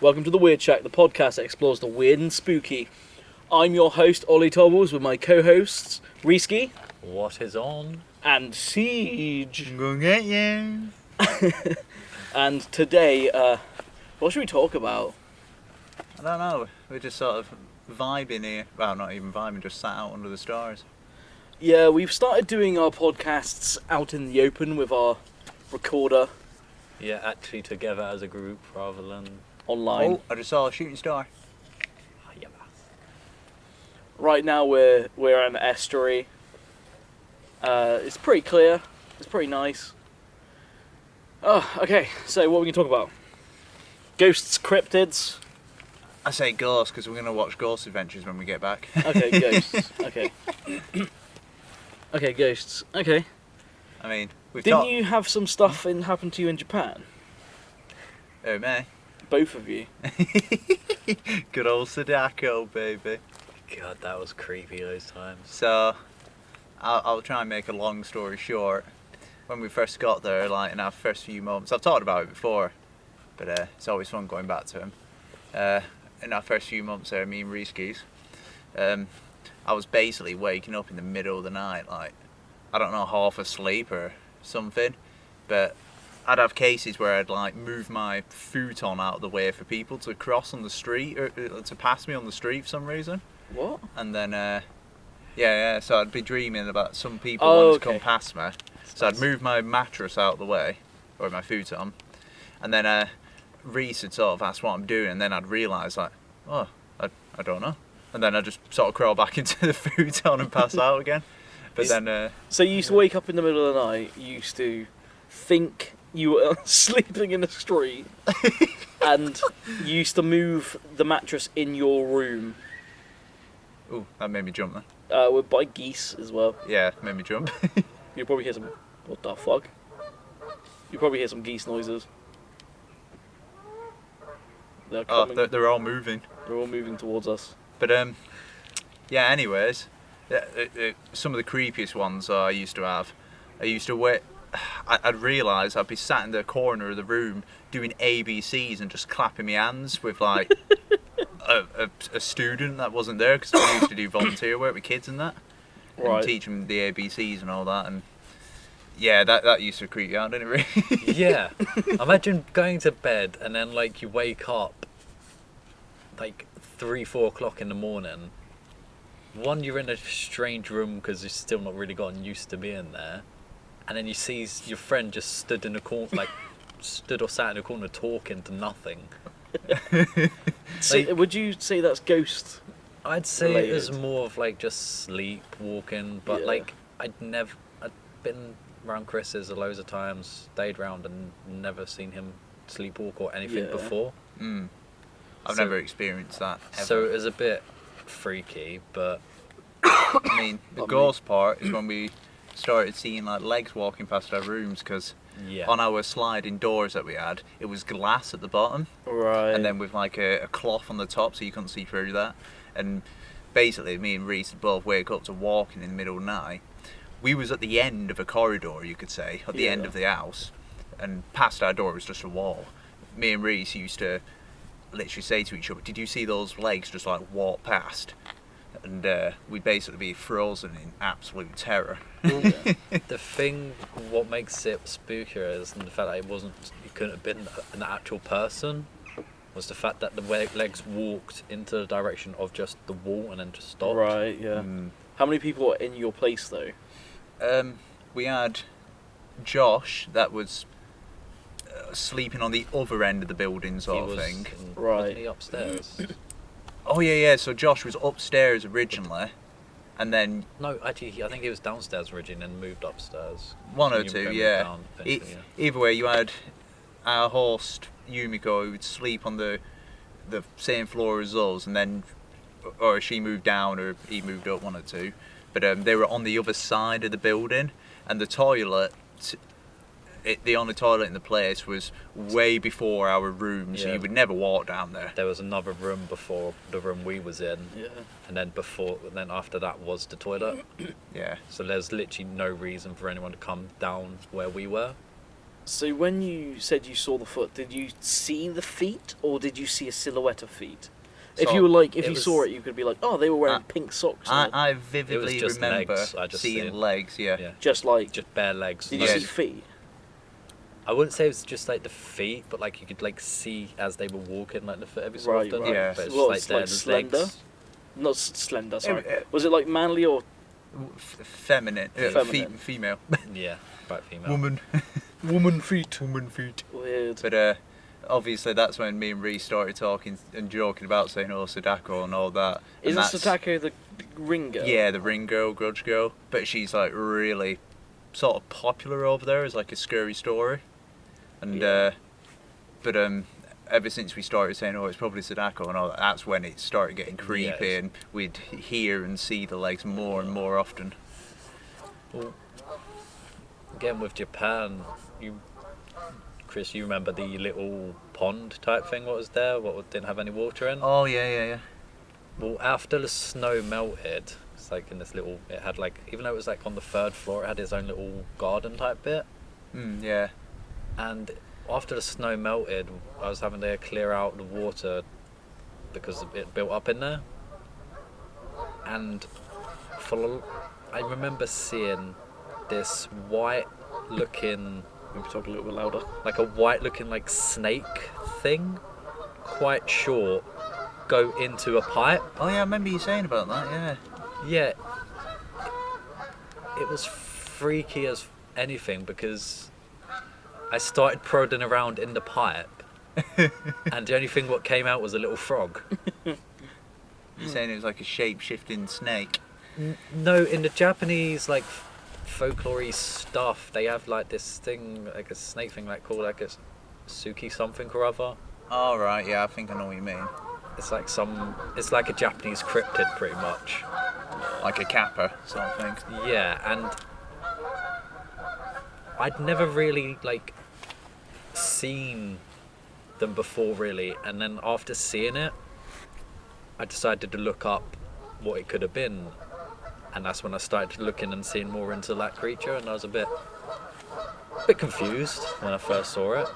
Welcome to The Weird Shack, the podcast that explores the weird and spooky. I'm your host, Ollie Tobbles, with my co-hosts, Rhys Talk. What is on? And Siege. I'm gonna get you. And today, what should we talk about? I don't know. We're just sort of vibing here. Well, not even vibing, just sat out under the stars. Yeah, we've started doing our podcasts out in the open with our recorder Yeah, actually together as a group rather than... online. Oh, I just saw a shooting star. Yeah. Right now we're at an estuary. It's pretty clear. It's pretty nice. Oh, okay. So what are we going to talk about? Ghosts, cryptids. I say ghosts because we're gonna watch Ghost Adventures when we get back. Okay, ghosts. Okay. Okay, ghosts. Okay. I mean, we've Didn't talked. you have some stuff happen to you in Japan? Oh, me. Both of you. Good old Sadako, baby. God, that was creepy those times. So, I'll try and make a long story short. When we first got there, like in our first few moments, I've talked about it before, but it's always fun going back to him. In our first few months there, me and Rhys, I was basically waking up in the middle of the night, like, I don't know, half asleep or something, but I'd have cases where I'd like move my futon out of the way for people to cross on the street or to pass me on the street for some reason. What? And then, so I'd be dreaming about some people Oh, wanting to okay. come past me. So I'd move my mattress out of the way, or my futon, and then Rhys would sort of ask what I'm doing, and then I'd realise like, oh, I don't know. And then I'd just sort of crawl back into the futon and pass out again. But then... So you used to wake up in the middle of the night, you used to think you were sleeping in the street, and you used to move the mattress in your room. Ooh, that made me jump then. We're by geese as well. Yeah, made me jump. You'll probably hear some... What the fuck? You'll probably hear some geese noises. They're Oh, coming. they're all moving. They're all moving towards us. But yeah. Anyways, some of the creepiest ones I used to have. I used to wait. I'd realise I'd be sat in the corner of the room doing ABCs and just clapping my hands with like a student that wasn't there because I used to do volunteer work with kids and that, Right. and teach them the ABCs and all that. And yeah, that used to creep you out, didn't it? Really? Yeah. Imagine going to bed and then like you wake up like 3-4 o'clock in the morning. One, you're in a strange room because you've still not really gotten used to being there, and then you see your friend just stood in the corner, like stood or sat in the corner talking to nothing. So, would you say that's ghost? I'd say it Related. was more of like just sleepwalking, but Yeah. like I'd been around Chris's loads of times, stayed round and never seen him sleepwalk or anything Yeah. before. I've So- never experienced that. Ever. So it was a bit freaky, but I mean, the Not me. ghost part is when we started seeing like legs walking past our rooms because yeah. on our sliding doors that we had, it was glass at the bottom, Right. and then with like a cloth on the top so you couldn't see through that. And basically, me and Rhys would both wake up to walking in the middle of the night. We was at the end of a corridor, you could say, at the end Yeah. of the house, and past our door was just a wall. Me and Rhys used to literally say to each other, "Did you see those legs just like walk past?" And we'd basically be frozen in absolute terror. The thing, what makes it spookier is the fact that it couldn't have been an actual person, was the fact that the legs walked into the direction of just the wall and then just stopped. Right, yeah. How many people are in your place though? We had Josh that was sleeping on the other end of the building, sort of thing. Right. Wasn't he upstairs? Oh yeah. So Josh was upstairs originally, and then No, actually, I think he was downstairs originally and moved upstairs. one or You two, moved yeah. down eventually, Either way, you had our host Yumiko who would sleep on the same floor as us, and then or she moved down or he moved up, one or two. But they were on the other side of the building, and the toilet. The only toilet in the place was way before our room, so Yeah. you would never walk down there. There was another room before the room we was in, Yeah. and then after that was the toilet. Yeah. So there's literally no reason for anyone to come down where we were. So when you said you saw the foot, did you see the feet or did you see a silhouette of feet? If So, you were like, if it you was- saw it, you could be like, oh, they were wearing pink socks. I vividly just remember legs, I just seeing seen. legs. Yeah. Yeah. just like, Just bare legs. did you Yeah. see feet? I wouldn't say it was just like the feet, but like you could like see as they were walking like the foot every so Right, often. right. Yeah. But it's Well, just it's like like their slender? legs. Not slender, sorry. Yeah, Was it like manly or Feminine. Feminine. Female. Yeah, quite female. Woman. woman feet? Woman feet. Weird. But obviously that's when me and Rhys started talking and joking about saying, oh, Sadako and all that. And Isn't that's- Satako the ring girl? Yeah, the ring girl, grudge girl. But she's like really sort of popular over there as like a scary story. And Yeah. but ever since we started saying, oh, it's probably Sadako and all that, that's when it started getting creepy, Yes. and we'd hear and see the legs more and more often. Well, again with Japan, Chris, you remember the little pond type thing? What was there? What didn't have any water in? Oh yeah. Well, after the snow melted, it's like in this little. It had like, even though it was like on the third floor, it had its own little garden type bit. Yeah. And after the snow melted, I was having to clear out the water because it built up in there. And I remember seeing this white-looking, Maybe talk a little bit louder. like a white-looking like snake thing, quite short, go into a pipe. Oh yeah, I remember you saying about that. Yeah. Yeah, it was freaky as anything because I started prodding around in the pipe, and the only thing what came out was a little frog. You're saying it was like a shape-shifting snake. No, in the Japanese like folklore stuff, they have like this thing, like a snake thing, like called like a Suki something or other. Oh right, yeah, I think I know what you mean. It's like a Japanese cryptid pretty much. Like a kappa sort of thing. Yeah, and I'd never really like seen them before really, and then after seeing it, I decided to look up what it could have been, and that's when I started looking and seeing more into that creature, and I was a bit confused when I first saw it.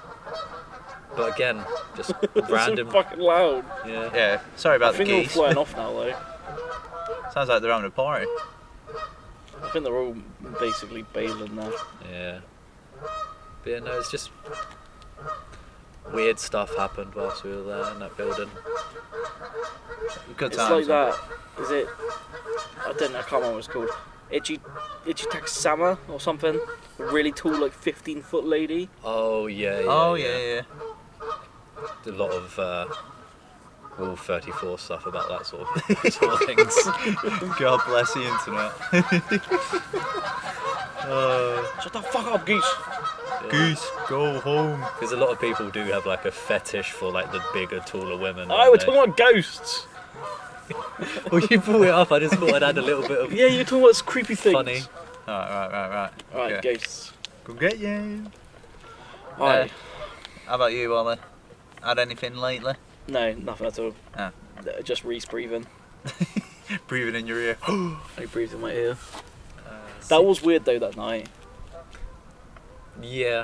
But again, just random. So fucking loud. Yeah. Yeah. Sorry I about the think they're all geese. flying off now though. Sounds like they're having a party. I think they're all basically bailing now. Yeah. But yeah, no, it's just weird stuff happened whilst we were there in that building. Good It's times. like that. Is it? I don't know. I can't remember what it's called. Ichitaka Sama or something. A really tall, like 15-foot lady. Oh yeah. Oh yeah. A lot of Rule 34 stuff about that sort of things. God bless the internet. Shut the fuck up, geese. Goose, go home. Because a lot of people do have like a fetish for like the bigger, taller women. Oh, we're talking about ghosts. Well, you brought it up. I just thought I'd add a little bit of Yeah, you're talking about this creepy things. funny. Right. Alright, Okay. ghosts. Go get you. Alright. How about you, Ollie? Had anything lately? No, nothing at all. Ah. Just Rhys breathing. Breathing in your ear. I breathed in my ear. That was weird though that night. Yeah,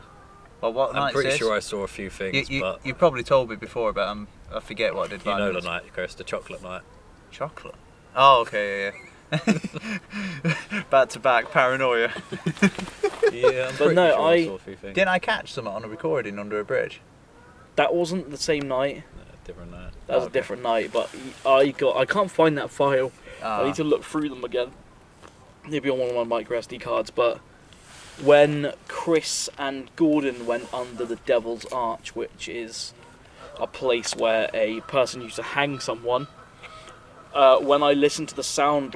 Well, what I'm night pretty is sure I saw a few things, but you probably told me before, but I forget what I did. you know the night. night, Chris, the chocolate night. Chocolate. Oh, okay, yeah. Back to back paranoia. Yeah, I'm But pretty no, sure I saw a few things. Didn't I catch something on a recording under a bridge? That wasn't the same night. Different night. That was Okay. a different night, but I can't find that file. I Ah. need to look through them again. Maybe on one of my micro SD cards, but when Chris and Gordon went under the Devil's Arch, which is a place where a person used to hang someone, when I listened to the sound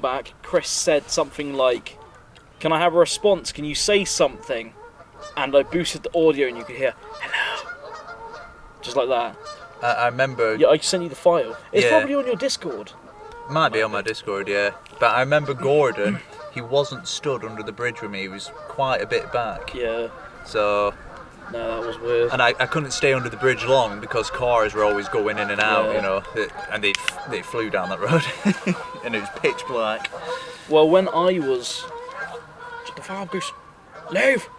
back, Chris said something like, "Can I have a response? Can you say something?" And I boosted the audio, and you could hear "hello," just like that. I remember. Yeah, I sent you the file. It's Yeah. probably on your Discord. Might be on my Discord, yeah. But I remember Gordon. He wasn't stood under the bridge with me. He was quite a bit back. Yeah, So, no, that was weird. and I couldn't stay under the bridge long because cars were always going in and out, Yeah. you know. And they flew down that road, and it was pitch black. Well, when I was... Shut the fuck up, Goose. Leave!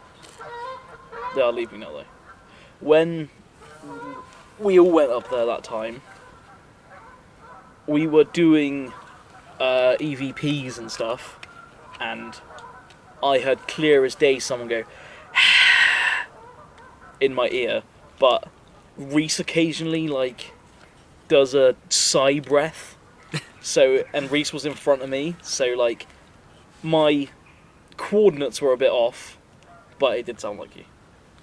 They are leaving now, though. When we all went up there that time, we were doing EVPs and stuff, and I heard clear as day someone go in my ear, but Rhys occasionally like does a sigh breath. So, and Rhys was in front of me, so like my coordinates were a bit off, but it did sound like you.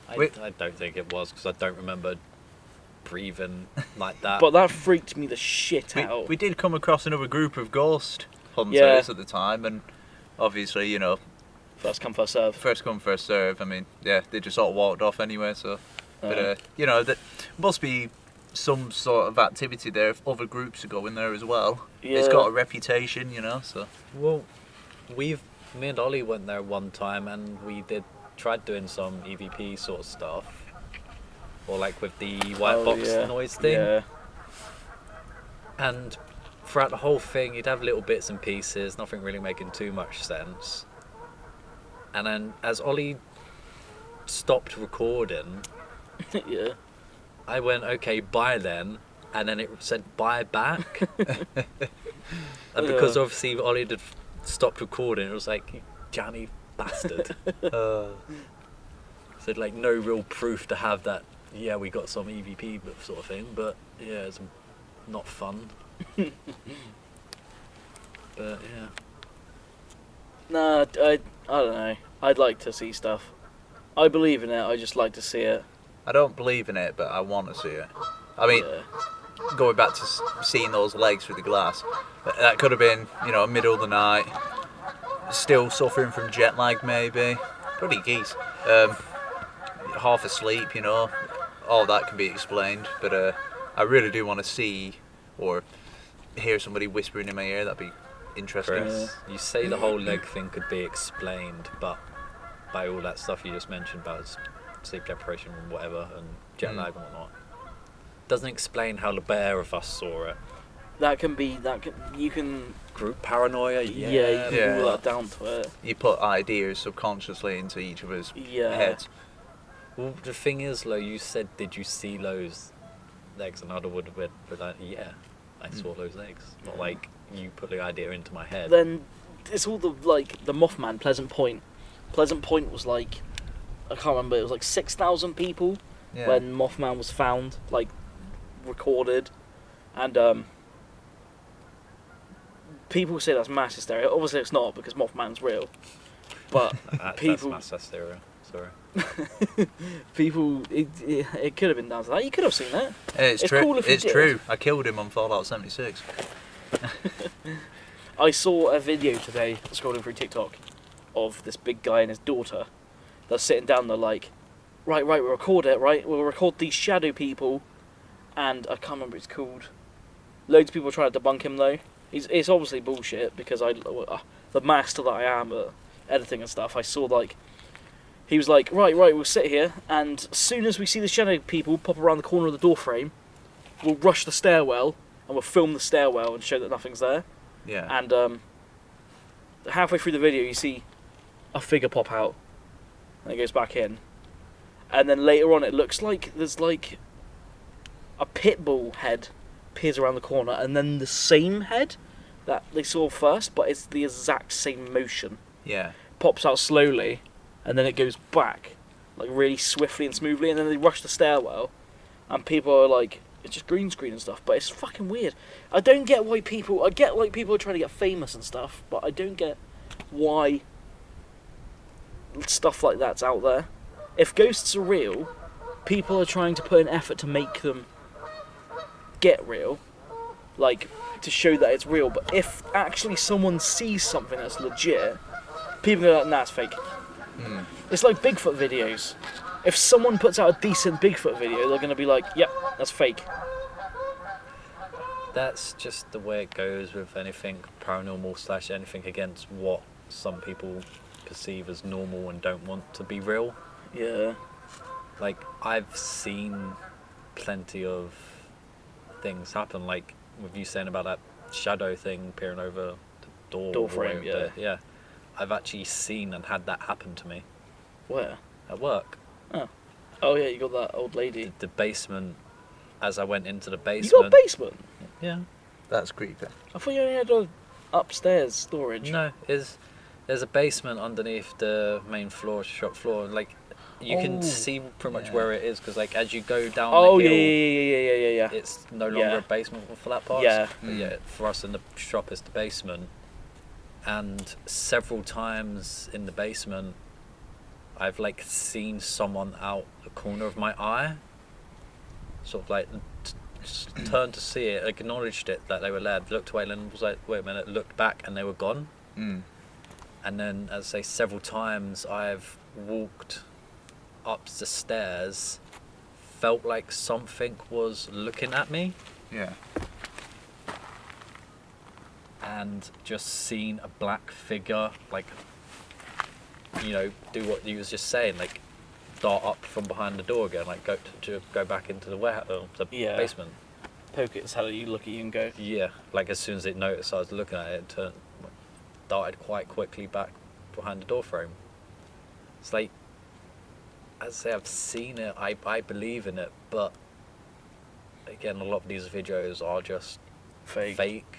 I don't think it was, because I don't remember breathing like that. But that freaked me the shit out. We did come across another group of ghost hunters Yeah. at the time, and obviously, you know, First come, first serve. first come, first serve. I mean, yeah, they just sort of walked off anyway, so. But, you know, there must be some sort of activity there if other groups are going there as well. Yeah. It's got a reputation, you know, so. Well, me and Ollie went there one time, and we tried doing some EVP sort of stuff, or like with the white box noise thing. Yeah. And throughout the whole thing, you'd have little bits and pieces, nothing really making too much sense. And then as Ollie stopped recording, Yeah. I went, okay, bye then. And then it said bye back. And because obviously Ollie had stopped recording, it was like, you jammy bastard. So like no real proof to have that, yeah, we got some EVP sort of thing, but yeah, it's not fun. But yeah. Nah, I don't know. I'd like to see stuff. I believe in it, I just like to see it. I don't believe in it, but I want to see it. I mean, Yeah. going back to seeing those legs through the glass, that could have been, you know, middle of the night, still suffering from jet lag maybe. Bloody geese. Half asleep, you know, all that can be explained, but I really do want to see or hear somebody whispering in my ear. That'd be interesting. Chris, you say the whole leg thing could be explained, but by all that stuff you just mentioned about sleep deprivation and whatever, and jet lag and whatnot, doesn't explain how the bear of us saw it. You can Group paranoia, you Yeah. can rule that down to it. You put ideas subconsciously into each of us Yeah. heads. Well, the thing is, Lo, you said, did you see those legs? And I would have been like, yeah, I saw those legs. Not like you put the idea into my head. Then it's all the Mothman, Pleasant Point. Pleasant Point was like, I can't remember, it was like 6,000 people Yeah. when Mothman was found, like recorded, and people say that's mass hysteria. Obviously it's not, because Mothman's real, but people, That's mass hysteria. Sorry. people, it could have been down to that. You could have seen that. It's It's true. cool if you It's did. true. I killed him on Fallout 76. I saw a video today, scrolling through TikTok, of this big guy and his daughter. They're sitting down, they're like, right, we'll record it, right? We'll record these shadow people, and I can't remember what it's called. Loads of people are trying to debunk him, though. It's obviously bullshit, because the master that I am at editing and stuff, I saw, like, he was like, right, we'll sit here, and as soon as we see the shadow people pop around the corner of the door frame, we'll rush the stairwell, and we'll film the stairwell and show that nothing's there. Yeah. And halfway through the video, you see a figure pop out, and it goes back in. And then later on, it looks like there's like a pit bull head appears around the corner, and then the same head that they saw first, but it's the exact same motion. Yeah. Pops out slowly, and then it goes back, like really swiftly and smoothly, and then they rush the stairwell, and people are like, it's just green screen and stuff, but it's fucking weird. I don't get why people, I get like people are trying to get famous and stuff, but I don't get why stuff like that's out there. If ghosts are real, people are trying to put an effort to make them get real, like to show that it's real, but if actually someone sees something that's legit, people go like, nah, it's fake. It's like Bigfoot videos. If someone puts out a decent Bigfoot video, they're going to be like, yep, that's fake. That's just the way it goes with anything paranormal / anything against what some people perceive as normal and don't want to be real. Yeah. Like, I've seen plenty of things happen, like with you saying about that shadow thing peering over the door Door frame, yeah. I've actually seen and had that happen to me. Where? At work. Oh yeah, you got that old lady. The basement. As I went into the You basement. got a basement? Yeah. That's creepy. I thought you only had a upstairs storage. No, there's a basement underneath the main floor, shop floor. Like, you can see pretty much where it is because, like, as you go down Oh the hill, yeah. it's no longer Yeah. a basement for flat parts. Yeah. But yeah, for us in the shop, it's the basement. And several times in the basement, I've like seen someone out the corner of my eye. Sort of like turned to see it, acknowledged it that they were there, looked away, and was like, "Wait a minute!" Looked back, and they were gone. Mm. And then, as I say, several times I've walked up the stairs, felt like something was looking at me, Yeah. and just seen a black figure, like, you know, do what you was just saying, like, dart up from behind the door again, like go back into the warehouse, the Yeah. basement. Poke its head at you, look at you, and go. Yeah, like as soon as it noticed I was looking at it, it darted quite quickly back behind the door frame. It's like, as I say, I've seen it, I believe in it, but again, a lot of these videos are just fake.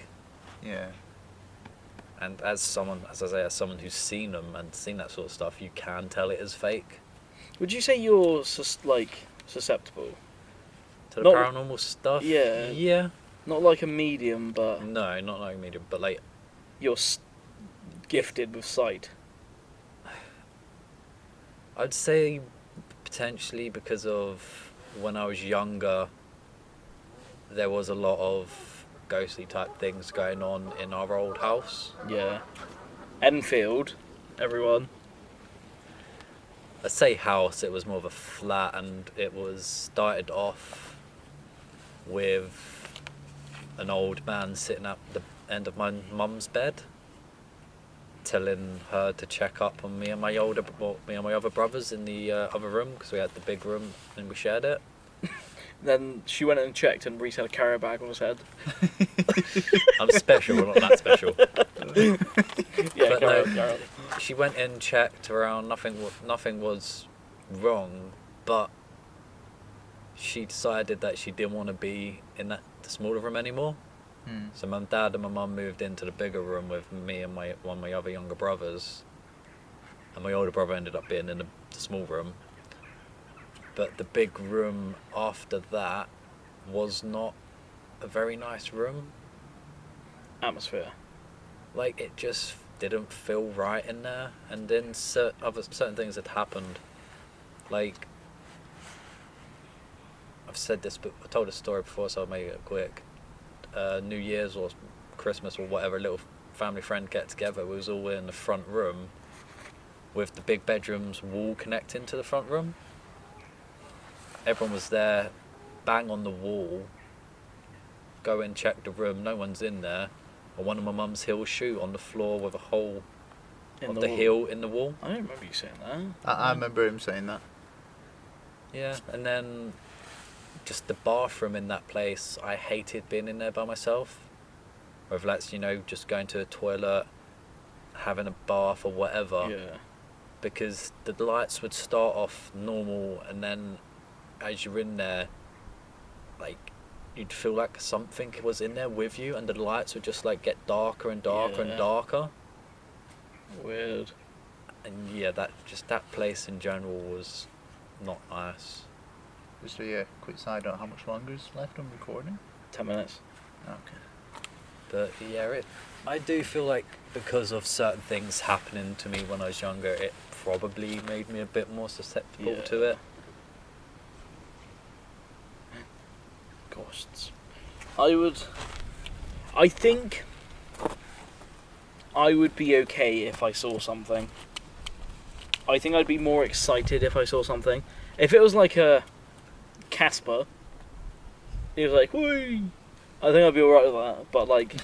Yeah. And as someone who's seen them and seen that sort of stuff, you can tell it is fake. Would you say you're susceptible? To the Not- paranormal stuff? Yeah. Yeah. Not like a medium, but No, not like medium, but like, you're gifted with sight. I'd say potentially because of when I was younger, there was a lot of ghostly type things going on in our old house. Yeah. Enfield, everyone. I'd say house, it was more of a flat, and it was started off with an old man sitting at the end of my mum's bed, telling her to check up on me and my other brothers in the other room, because we had the big room and we shared it. Then she went and checked, and Rhys had a carrier bag on his head. I'm special, but not that special. Yeah, But carry no. on, carry on. She went in, checked around, nothing was wrong, but she decided that she didn't want to be in the smaller room anymore. Mm. So my dad and my mum moved into the bigger room with me and one of my other younger brothers, and my older brother ended up being in the small room. But the big room after that was not a very nice room. Atmosphere. Like, it just didn't feel right in there, and then certain things had happened. Like, I've said this, but I told this story before, so I'll make it quick. New Year's or Christmas or whatever, a little family friend get together. We was all in the front room with the big bedroom's wall connecting to the front room. Everyone was there, bang on the wall. Go and check the room, no one's in there. And one of my mum's heel shoe on the floor with a hole of the wall. heel in the wall. I don't remember you saying that. I remember him saying that. Yeah, and then just the bathroom in that place, I hated being in there by myself. Whether that's, just going to a toilet, having a bath or whatever. Yeah. Because the lights would start off normal, and then as you're in there, like, you'd feel like something was in there with you, and the lights would just like get darker and darker and Yeah. darker. Weird. And yeah, that place in general was not nice. Just a quick side note, how much longer is left on recording? 10 minutes. Okay. But yeah, I do feel like because of certain things happening to me when I was younger, it probably made me a bit more susceptible to it. Ghosts. I think I would be okay if I saw something. I think I'd be more excited if I saw something. If it was like a Casper, he was like, "Whee!" I think I'd be alright with that. But like,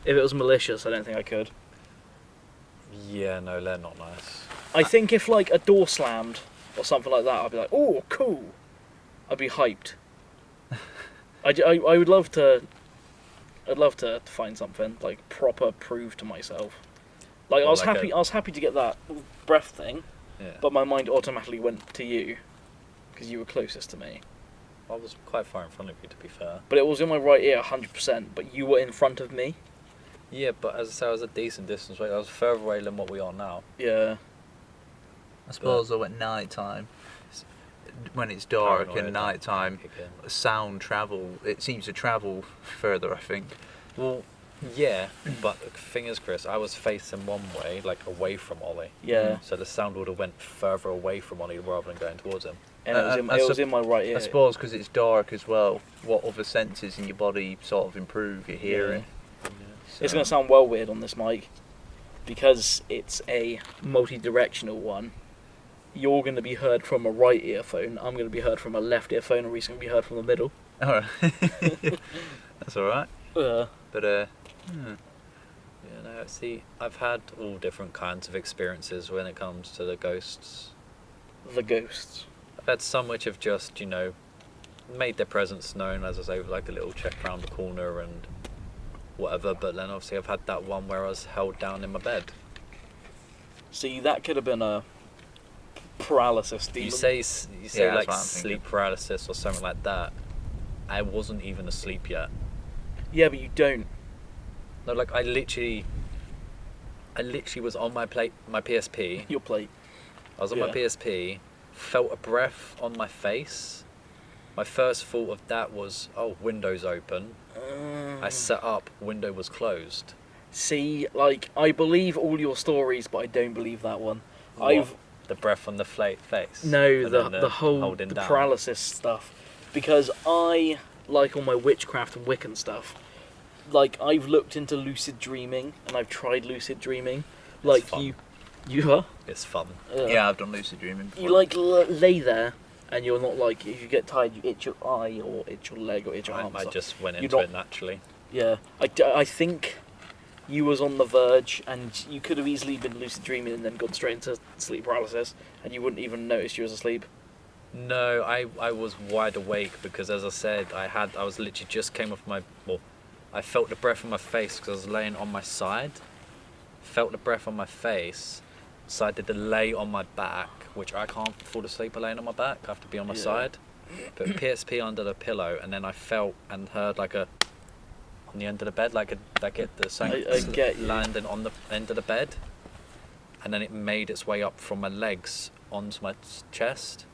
if it was malicious, I don't think I could. Yeah, no, they're not nice. I think if like a door slammed or something like that, I'd be like, "Oh, cool!" I'd be hyped. I would love to. I'd love to find something like proper prove to myself. Like, Or I was like happy. I was happy to get that breath thing. Yeah. but my mind automatically went to you because you were closest to me. I was quite far in front of you, to be fair. But it was in my right ear 100%, but you were in front of me. Yeah, but as I say, I was a decent distance away. I was further away than what we are now. Yeah. I suppose though at night time, when it's dark Paranoid and night time, again. sound it seems to travel further, I think. Well, yeah, but the thing is, Chris, I was facing one way, like away from Ollie. Yeah. So the sound would have went further away from Ollie rather than going towards him. And it was in my right ear. I suppose because it's dark as well, what other senses in your body sort of improve your hearing? It's going to sound well weird on this mic because it's a multi-directional one. You're going to be heard from a right earphone, I'm going to be heard from a left earphone, and Rhys going to be heard from the middle. Alright. That's alright. But, Yeah, no, see, I've had all different kinds of experiences when it comes to the ghosts. The ghosts. I've had some which have just, made their presence known, as I say, with like a little check round the corner and whatever, but then obviously I've had that one where I was held down in my bed. See, that could have been a paralysis demon. You say Yeah, like that's what I'm sleep thinking. paralysis or something like that. I wasn't even asleep yet. Yeah, but you don't. No, like I literally was on my PSP. Your plate. I was on my Yeah. PSP, felt a breath on my face. My first thought of that was, oh, window's open. I set up, window was closed. See, like, I believe all your stories, but I don't believe that one. What? The breath on the face. No, And then the whole holding the down. paralysis stuff. Because I like all my witchcraft and Wiccan stuff. Like, I've looked into lucid dreaming, and I've tried lucid dreaming. Like, fun. you are? It's fun. yeah, I've done lucid dreaming before. You, like, lay there, and you're not, like, if you get tired, you itch your eye, or itch your leg, or itch your arm. I just went You're into not- it naturally. Yeah. I think you was on the verge, and you could have easily been lucid dreaming and then gone straight into sleep paralysis, and you wouldn't even notice you was asleep. No, I was wide awake because, as I said, I was literally just came off I felt the breath on my face because I was laying on my side. Felt the breath on my face, so I did the lay on my back, which I can't fall asleep laying on my back. I have to be on my Yeah. side. Put PSP under the pillow, and then I felt and heard like a on the end of the bed, like the something I get you. landing on the end of the bed, and then it made its way up from my legs onto my chest.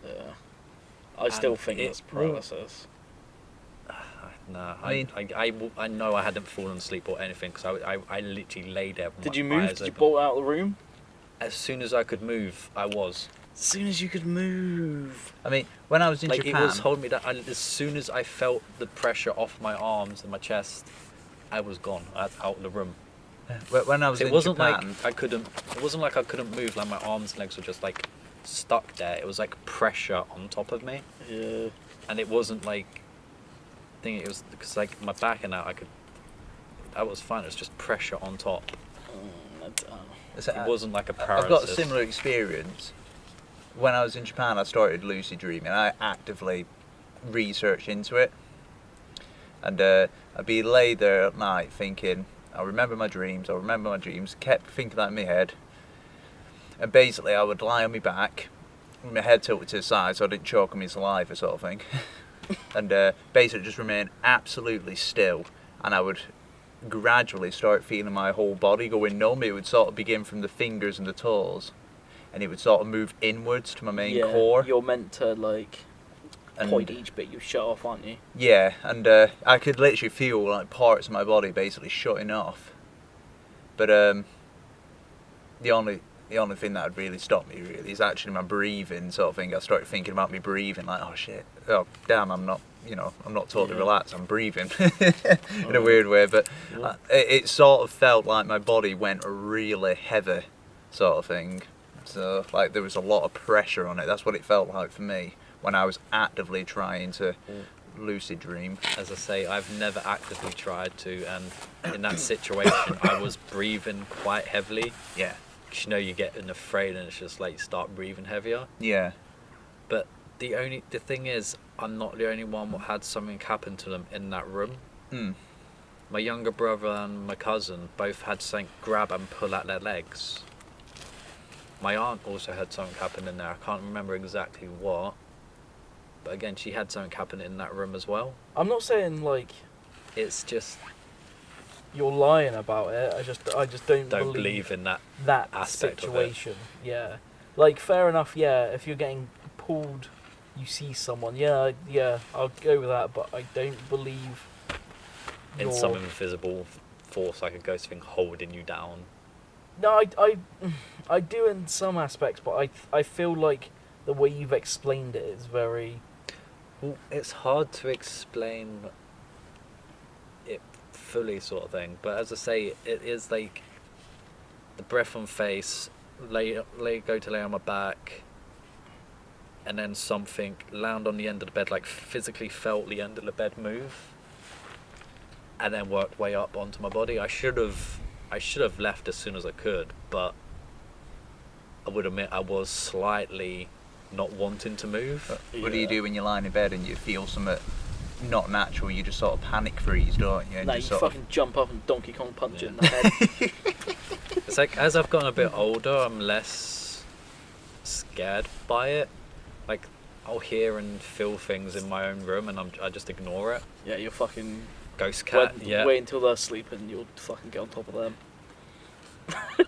Yeah. I still And think it- that's paralysis. No, I I know I hadn't fallen asleep or anything because I literally lay there. With Did my you move? eyes Did you open. bolt out of the room? As soon as I could move, I was. As soon as you could move. I mean, when I was in Like Japan, it was holding me down. As soon as I felt the pressure off my arms and my chest, I was gone. I was out of the room. when I was It in wasn't Japan, like I couldn't. It wasn't like I couldn't move. Like my arms and legs were just like stuck there. It was like pressure on top of me, Yeah. and it wasn't like. I think it was because like my back and that that was fine. It was just pressure on top. It wasn't like a paralysis. I've got a similar experience. When I was in Japan, I started lucid dreaming. I actively researched into it. And I'd be laid there at night thinking, I'll remember my dreams, kept thinking that in my head. And basically I would lie on my back, with my head tilted to the side so I didn't choke on my saliva sort of thing. And basically just remain absolutely still. And I would gradually start feeling my whole body going numb. It would sort of begin from the fingers and the toes. And it would sort of move inwards to my main core. You're meant to, like, And- point each bit you shut off, aren't you? Yeah, and I could literally feel like parts of my body basically shutting off. But the only thing that would really stop me really is actually my breathing sort of thing. I started thinking about me breathing, like, oh shit, oh damn, I'm not totally Yeah. relaxed. I'm breathing in a weird way. But Yeah. it sort of felt like my body went really heavy, sort of thing. So like there was a lot of pressure on it. That's what it felt like for me when I was actively trying to lucid dream. As I say, I've never actively tried to, and in that situation, I was breathing quite heavily. Yeah. 'Cause you get afraid, and it's just like you start breathing heavier. Yeah. But the thing is, I'm not the only one that had something happen to them in that room. Mm. My younger brother and my cousin both had something grab and pull at their legs. my aunt also had something happen in there. I can't remember exactly what. But again, she had something happen in that room as well. I'm not saying like It's just you're lying about it. I just don't believe in that. that aspect of it. situation. Yeah, like fair enough. Yeah, if you're getting pulled, you see someone. Yeah, I'll go with that. But I don't believe In some invisible force, like a ghost thing holding you down. No, I do in some aspects, but I feel like the way you've explained it is very. Well, it's hard to explain it fully, sort of thing. But as I say, it is like the breath on face, go to lay on my back, and then something land on the end of the bed, like physically felt the end of the bed move, and then worked way up onto my body. I should have left as soon as I could, but I would admit I was slightly not wanting to move. What do you do when you're lying in bed and you feel something not natural? You just sort of panic freeze, don't you? And No, you just sort fucking jump up and Donkey Kong punch Yeah. it in the head. It's like as I've gotten a bit older, I'm less scared by it. Like I'll hear and feel things in my own room, and I just ignore it. Yeah, you're fucking. Ghost cat, yeah. Wait until they're sleeping, you'll fucking get on top of them.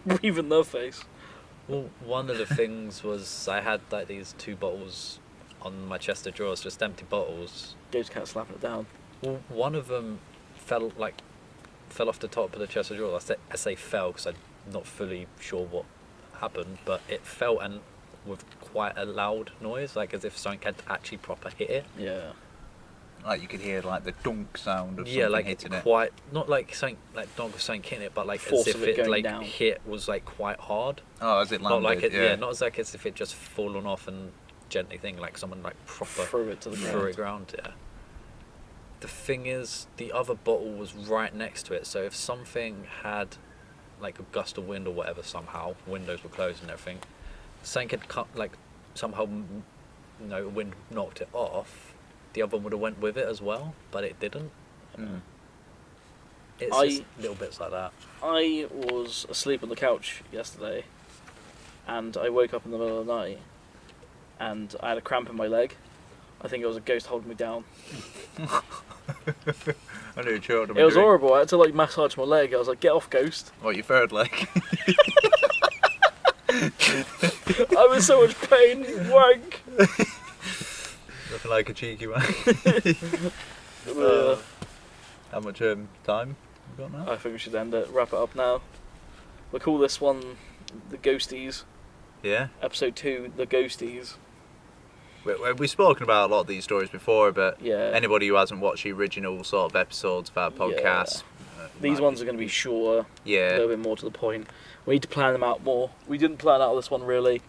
Breathe in their face. Well, one of the things was I had like these 2 bottles on my chest of drawers, just empty bottles. Ghost cat slapping it down. Well, one of them fell off the top of the chest of drawers. I say fell because I'm not fully sure what happened, but it fell and with quite a loud noise, like as if something had actually proper hit it. Yeah. like you could hear like the dunk sound of Yeah, something like hitting it. quite not like something like dog was something hitting it, but like Force as of if it it going like down. hit was like quite hard. Oh, as it landed. Not like it, yeah. not as if it just fallen off and gently thing, like someone like proper Threw it to the threw ground. it ground. Yeah. The thing is, the other bottle was right next to it, so if something had like a gust of wind or whatever, somehow windows were closed and everything, something had cut like somehow, wind knocked it off. The other one would have went with it as well, but it didn't. Mm. It's just little bits like that. I was asleep on the couch yesterday, and I woke up in the middle of the night, and I had a cramp in my leg. I think it was a ghost holding me down. I knew you It was horrible. I had to like massage my leg. I was like, "Get off, ghost!" What, your third leg? I was in so much pain. Wank. Looking like a cheeky one. How much time we got now? I think we should end it. Wrap it up now. We'll call this one the Ghosties. Yeah. Episode 2, the Ghosties. We've spoken about a lot of these stories before, but Yeah. anybody who hasn't watched the original sort of episodes of our podcast, These ones are going to be shorter. A Yeah. little bit more to the point. We need to plan them out more. We didn't plan out this one really,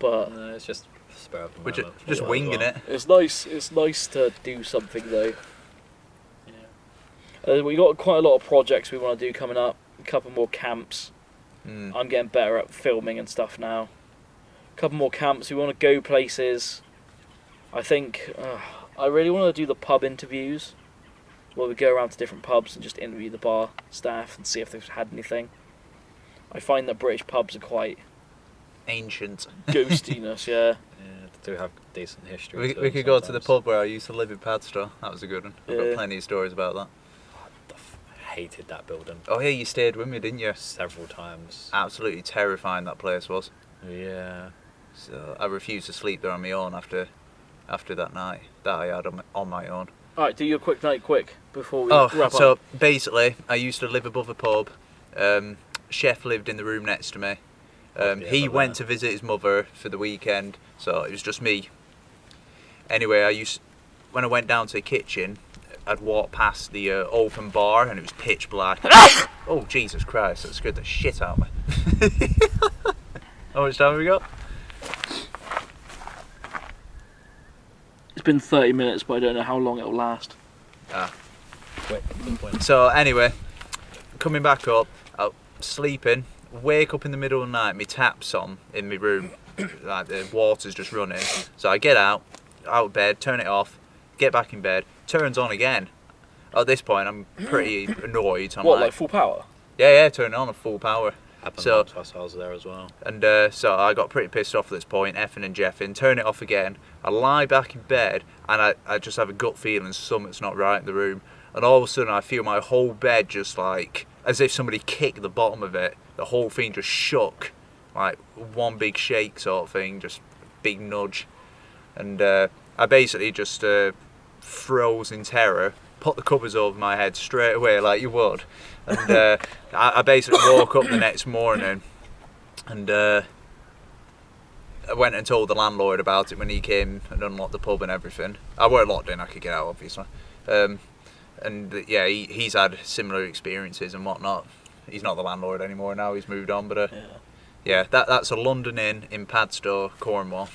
but No, it's just spur of the We're moment. just as winging well. it. it's nice. It's nice to do something though. Yeah. We got quite a lot of projects we want to do coming up. A couple more camps. Mm. I'm getting better at filming and stuff now. A couple more camps. We want to go places. I think I really want to do the pub interviews, where we go around to different pubs and just interview the bar staff and see if they've had anything. I find that British pubs are quite Ancient. ghostiness, yeah. Yeah, they do have decent history. We to could them go to the sometimes. pub where I used to live in Padstow. That was a good one. I've Yeah. got plenty of stories about that. I hated that building Oh yeah, you stayed with me, didn't you? several times. Absolutely terrifying that place was. Yeah. So I refused to sleep there on my own after that night that I had on my own. Alright, do your quick night quick before we Oh, wrap so up. basically, I used to live above a pub. Chef lived in the room next to me. Yeah, He but went that- to visit his mother for the weekend, so it was just me. Anyway, when I went down to the kitchen, I'd walk past the open bar and it was pitch black. Oh, Jesus Christ, that scared the shit out of me. How much time have we got? It's been 30 minutes, but I don't know how long it'll last. Quick, to the point. So anyway, coming back up, I'm sleeping, wake up in the middle of the night, my tap's on in my room, like the water's just running. So I get out of bed, turn it off, get back in bed, turns on again. At this point, I'm pretty annoyed. I'm What, like full power? yeah, turn it on at full power. Happened So- whilst I was there as well. And so I got pretty pissed off at this point, effing and jeffing, turn it off again. I lie back in bed and I just have a gut feeling something's not right in the room. And all of a sudden I feel my whole bed just like, as if somebody kicked the bottom of it. The whole thing just shook, like one big shake sort of thing, just big nudge. And I basically just froze in terror, put the covers over my head straight away like you would. And I basically woke up the next morning and I went and told the landlord about it when he came and unlocked the pub and everything. I weren't locked in, I could get out obviously. And yeah, he's had similar experiences and whatnot. He's not the landlord anymore now, he's moved on. But yeah, that's a London Inn in Padstow, Cornwall.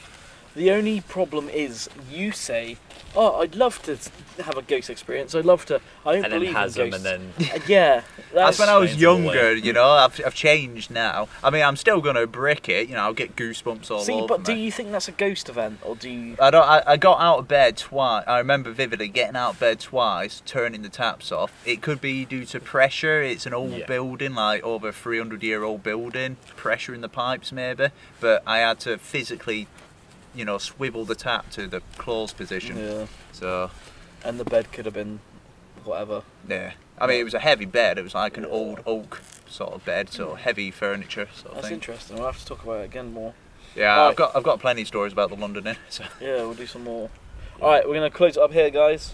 The only problem is, you say, "Oh, I'd love to have a ghost experience. I'd love to." I don't And then believe has in them, ghosts. and then Yeah, That's when I was Explains them younger, away. you know. I've changed now. I mean, I'm still gonna brick it, you know. I'll get goosebumps all See, over but me. do you think that's a ghost event, or do you? I got out of bed twice. I remember vividly getting out of bed twice, turning the taps off. It could be due to pressure. It's an old Yeah. building, like over 300-year-old building. Pressure in the pipes, maybe. But I had to physically, you know, swivel the tap to the closed position. Yeah, So and the bed could have been whatever. yeah, I mean, it was a heavy bed. It was like an old oak sort of bed, so heavy furniture sort of That's thing. interesting. We'll have to talk about it again more. Yeah, Right. I've got plenty of stories about the London Inn. So. Yeah, we'll do some more. All right, we're gonna close it up here, guys.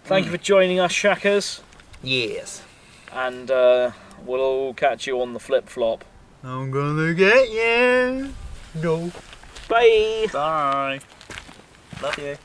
Thank you for joining us, Shackers, Yes. and we'll all catch you on the flip flop. I'm gonna get you. No. Bye. Bye. Love you.